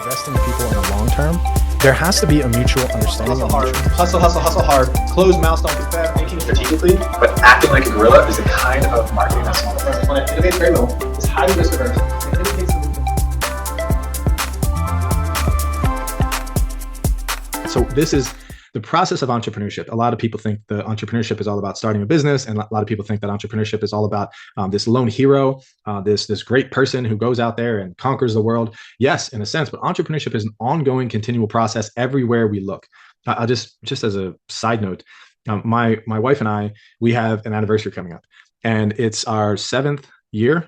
invest in people in the long term, there has to be a mutual understanding. Hustle hard. Closed mouths don't get fed. Thinking strategically, but acting like a gorilla is the kind of marketing that's small. When it innovates very little, it's highly risk averse. It indicates So this is the process of entrepreneurship. A lot of people think the entrepreneurship is all about starting a business, and a lot of people think that entrepreneurship is all about this lone hero, this great person who goes out there and conquers the world. Yes, in a sense, but entrepreneurship is an ongoing, continual process everywhere we look. I'll just as a side note, my wife and I, we have an anniversary coming up, and it's our seventh year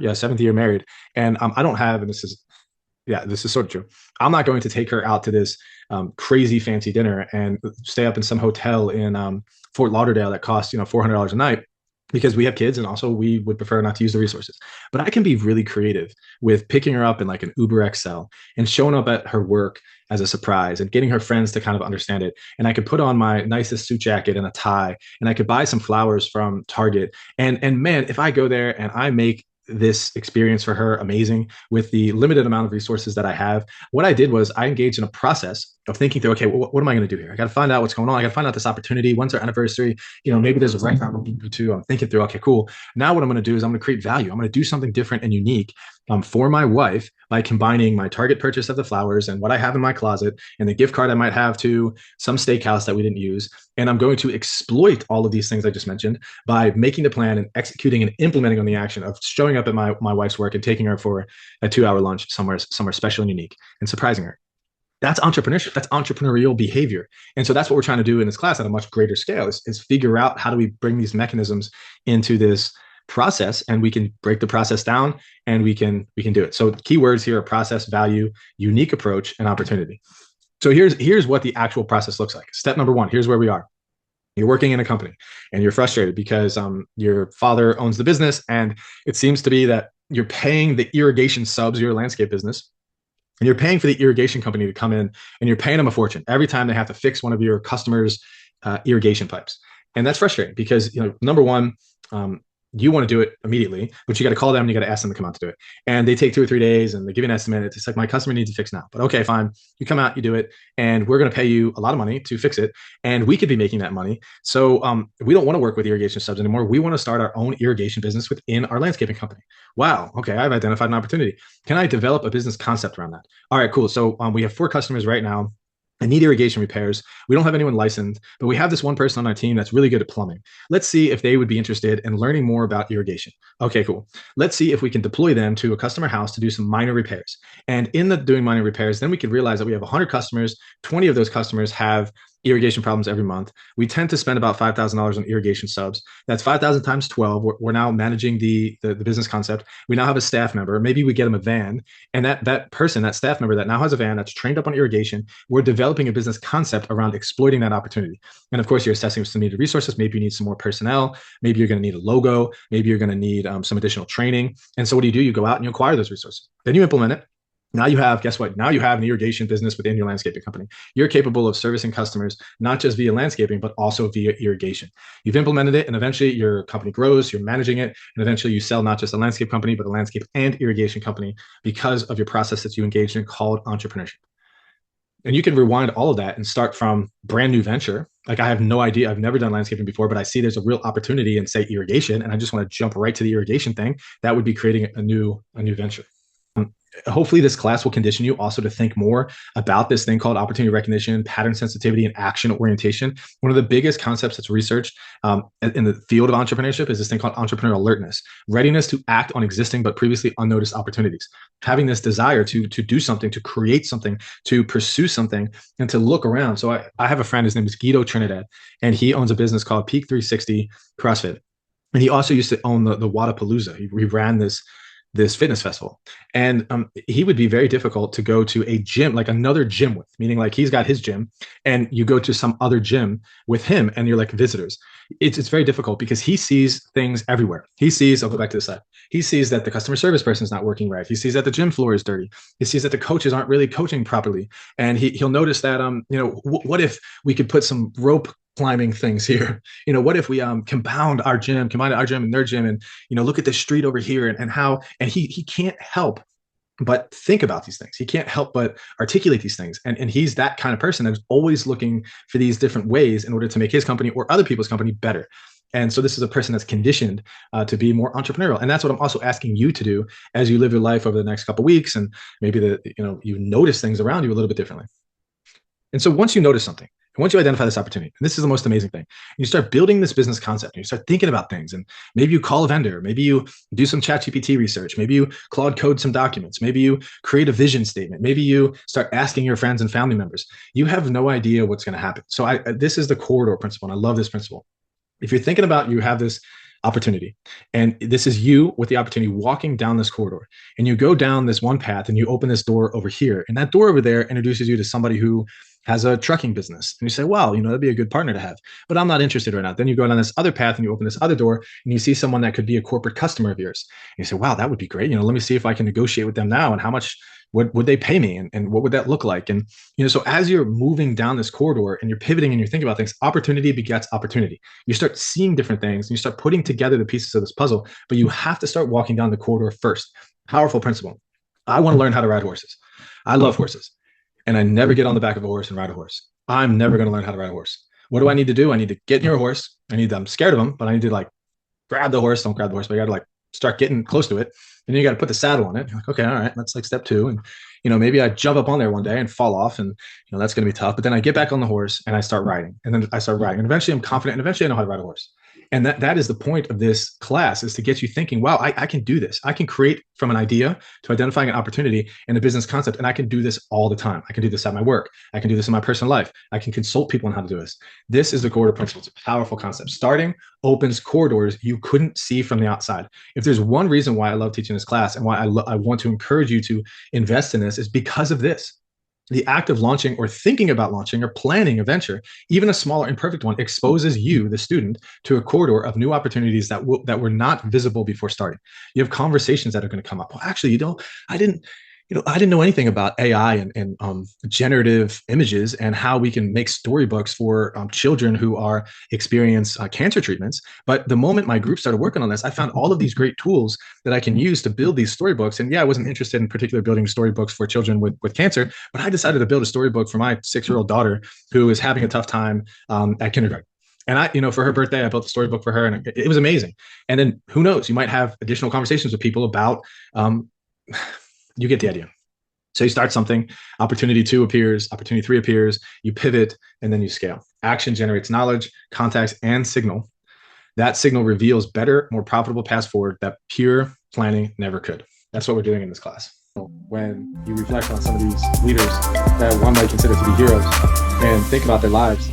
married, and I don't have, and this is sort of true, I'm not going to take her out to this crazy fancy dinner and stay up in some hotel in Fort Lauderdale that costs $400 a night, because we have kids, and also we would prefer not to use the resources. But I can be really creative with picking her up in like an Uber XL and showing up at her work as a surprise and getting her friends to kind of understand it. And I could put on my nicest suit jacket and a tie, and I could buy some flowers from Target. And man, if I go there and I make this experience for her amazing with the limited amount of resources that I have, what I did was I engaged in a process of thinking through, okay, well, what am I going to do here? I got to find out what's going on. I got to find out this opportunity. When's our anniversary? Maybe there's a restaurant we can go to. I'm thinking through, okay, cool. Now what I'm going to do is I'm going to create value. I'm going to do something different and unique for my wife by combining my Target purchase of the flowers and what I have in my closet and the gift card I might have to some steakhouse that we didn't use. And I'm going to exploit all of these things I just mentioned by making the plan and executing and implementing on the action of showing up at my wife's work and taking her for a 2-hour lunch somewhere special and unique and surprising her. That's entrepreneurship. That's entrepreneurial behavior. And so that's what we're trying to do in this class at a much greater scale is figure out how do we bring these mechanisms into this process, and we can break the process down, and we can do it. So key words here are process, value, unique approach, and opportunity. So here's what the actual process looks like. Step number one, here's where we are. You're working in a company and you're frustrated because your father owns the business, and it seems to be that you're paying the irrigation subs, your landscape business, and you're paying for the irrigation company to come in, and you're paying them a fortune every time they have to fix one of your customers' irrigation pipes. And that's frustrating because, number one, you want to do it immediately, but you got to call them and you got to ask them to come out to do it. And they take 2 or 3 days and they give you an estimate. It's like, my customer needs to fix now, but okay, fine. You come out, you do it, and we're going to pay you a lot of money to fix it. And we could be making that money. So we don't want to work with irrigation subs anymore. We want to start our own irrigation business within our landscaping company. Wow. Okay. I've identified an opportunity. Can I develop a business concept around that? All right, cool. So we have 4 customers right now. I need irrigation repairs. We don't have anyone licensed, but we have this one person on our team that's really good at plumbing. Let's see if they would be interested in learning more about irrigation. Okay, cool. Let's see if we can deploy them to a customer house to do some minor repairs. And in the doing minor repairs, then we could realize that we have 100 customers. 20 of those customers have irrigation problems every month. We tend to spend about $5,000 on irrigation subs. That's 5,000 times 12. We're now managing the business concept. We now have a staff member. Maybe we get them a van, and that person, that staff member that now has a van that's trained up on irrigation, we're developing a business concept around exploiting that opportunity. And of course, you're assessing some needed resources. Maybe you need some more personnel. Maybe you're going to need a logo. Maybe you're going to need some additional training. And so what do? You go out and you acquire those resources. Then you implement it. Now you have, guess what? Now you have an irrigation business within your landscaping company. You're capable of servicing customers, not just via landscaping, but also via irrigation. You've implemented it, and eventually your company grows, you're managing it, and eventually you sell not just a landscape company, but a landscape and irrigation company because of your process that you engaged in called entrepreneurship. And you can rewind all of that and start from brand new venture. Like, I have no idea. I've never done landscaping before, but I see there's a real opportunity in, say, irrigation, and I just want to jump right to the irrigation thing. That would be creating a new venture. Hopefully this class will condition you also to think more about this thing called opportunity recognition, pattern sensitivity, and action orientation. One of the biggest concepts that's researched in the field of entrepreneurship is this thing called entrepreneurial alertness, readiness to act on existing but previously unnoticed opportunities, having this desire to do something, to create something, to pursue something, and to look around. So I have a friend, his name is Guido Trinidad, and he owns a business called Peak 360 CrossFit. And he also used to own the Wadapalooza. He ran this fitness festival. And he would be very difficult to go to a gym, like another gym with, meaning like he's got his gym and you go to some other gym with him and you're like visitors. It's very difficult because he sees things everywhere. He sees, I'll go back to the side. He sees that the customer service person is not working right. He sees that the gym floor is dirty. He sees that the coaches aren't really coaching properly. And he'll notice that, what if we could put some rope climbing things here? What if we combine our gym and their gym, and look at the street over here and how, and he can't help but think about these things. He can't help but articulate these things. And he's that kind of person that's always looking for these different ways in order to make his company or other people's company better. And so this is a person that's conditioned to be more entrepreneurial. And that's what I'm also asking you to do as you live your life over the next couple of weeks. And maybe you notice things around you a little bit differently. And so once you notice something, and once you identify this opportunity, and this is the most amazing thing, you start building this business concept, and you start thinking about things, and maybe you call a vendor, maybe you do some ChatGPT research, maybe you Claude code some documents, maybe you create a vision statement, maybe you start asking your friends and family members. You have no idea what's going to happen. So this is the corridor principle, and I love this principle. If you're thinking about you have this opportunity, and this is you with the opportunity walking down this corridor, and you go down this one path and you open this door over here, and that door over there introduces you to somebody who has a trucking business, and you say, wow, that'd be a good partner to have, but I'm not interested right now. Then you go down this other path and you open this other door and you see someone that could be a corporate customer of yours, and you say, wow, that would be great. Let me see if I can negotiate with them now, and how much would they pay me, and what would that look like? And so as you're moving down this corridor and you're pivoting and you're thinking about things, opportunity begets opportunity. You start seeing different things and you start putting together the pieces of this puzzle, but you have to start walking down the corridor first. Powerful principle. I want to learn how to ride horses. I love horses, and I never get on the back of a horse and ride a horse. I'm never going to learn how to ride a horse. What do I need to do? I need to get near a horse. I'm scared of them, but I need to grab the horse. Don't grab the horse, but I got to start getting close to it. And then you got to put the saddle on it. You're like, okay, all right, that's step 2. And, maybe I jump up on there one day and fall off, and, that's going to be tough. But then I get back on the horse and I start riding, and then I start riding, and eventually I'm confident, and eventually I know how to ride a horse. And that is the point of this class, is to get you thinking, wow, I can do this. I can create from an idea to identifying an opportunity and a business concept. And I can do this all the time. I can do this at my work. I can do this in my personal life. I can consult people on how to do this. This is the corridor principle. It's a powerful concept. Starting opens corridors you couldn't see from the outside. If there's one reason why I love teaching this class and why I want to encourage you to invest in this, is because of this. The act of launching or thinking about launching or planning a venture, even a smaller imperfect one, exposes you, the student, to a corridor of new opportunities that were not visible before starting. You have conversations that are going to come up. Well, actually, I didn't know anything about AI and generative images and how we can make storybooks for children who are experience cancer treatments. But the moment my group started working on this, I found all of these great tools that I can use to build these storybooks. And yeah, I wasn't interested in particular building storybooks for children with cancer, but I decided to build a storybook for my 6-year-old daughter who is having a tough time at kindergarten. And for her birthday, I built a storybook for her, and it was amazing. And then who knows, you might have additional conversations with people about you get the idea. So you start something, opportunity 2 appears, opportunity 3 appears, you pivot, and then you scale. Action generates knowledge, contacts, and signal. That signal reveals better, more profitable paths forward that pure planning never could. That's what we're doing in this class. When you reflect on some of these leaders that one might consider to be heroes and think about their lives,